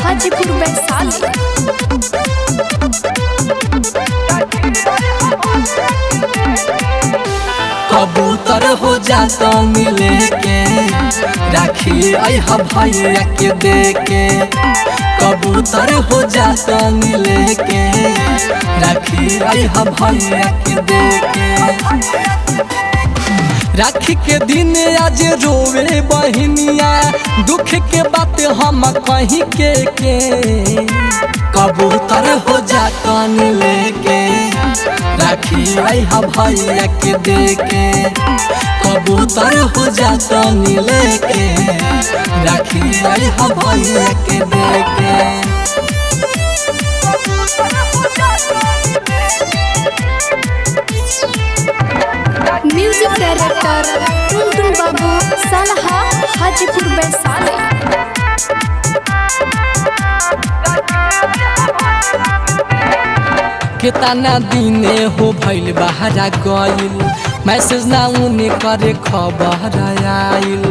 हाजीपुर वैशाली। कबूतर हो जाता मिले के राखी अहा भैया के दे के। कबूतर हो जाता मिले के राखी अहा भैया के दे के। राखी के दिन आज रोवे बहनिया दुख के बात हम कहीं के। कबूतर हो जाता लेके राखी अहा भैया के दे के। कबूतर हो जाता लेके राखी अहा भैया के दे के। म्यूजिक डायरेक्टर टुनटुन बाबू सलहा हाजीपुर वैशाली। कितना दिने हो भइल बाहरा गइल मैसेज ना उने करे खबर आइल।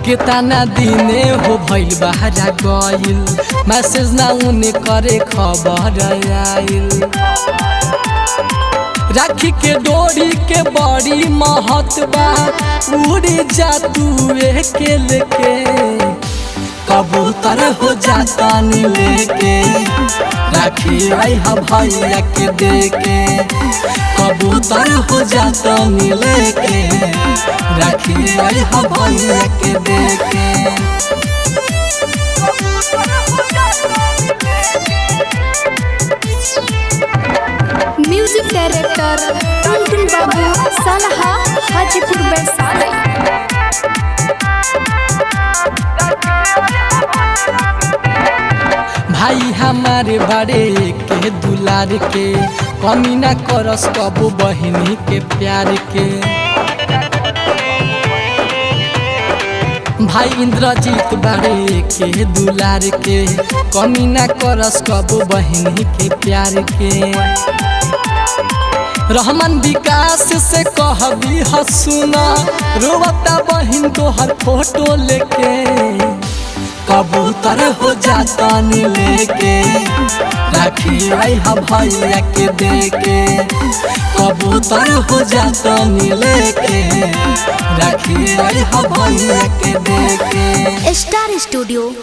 कितना दिने हो भइल बाहरा गइल मैसेज ना उने करे खबर आइल। राखी के डोरी के बड़ी महत्वा उड़ी जा तू के लेके। कबूतर हो जाता लेके राखी अहा भैया के दे के। कबूतर हो जाता लेके राखी अहा भैया के दे के। म्यूजिक डायरेक्टर टुनटुन बाबू सलहा हाजीपुर वैशाली। भाई हमारे बड़े के दुलार के कमी ना करस कबो बहनी के प्यार के। भाई इंद्रजीत बड़े के दुलार के कमी ना करस कबो बहनी के प्यार के। रहमान विकास से कहबी हसुना रोवता बहन तोहर फोटो लेके। कबूतर हो जाता लेके राखी अहा भैया के दे के। कबूतर हो जाता लेके राखी अहा भैया के दे के। Star studio.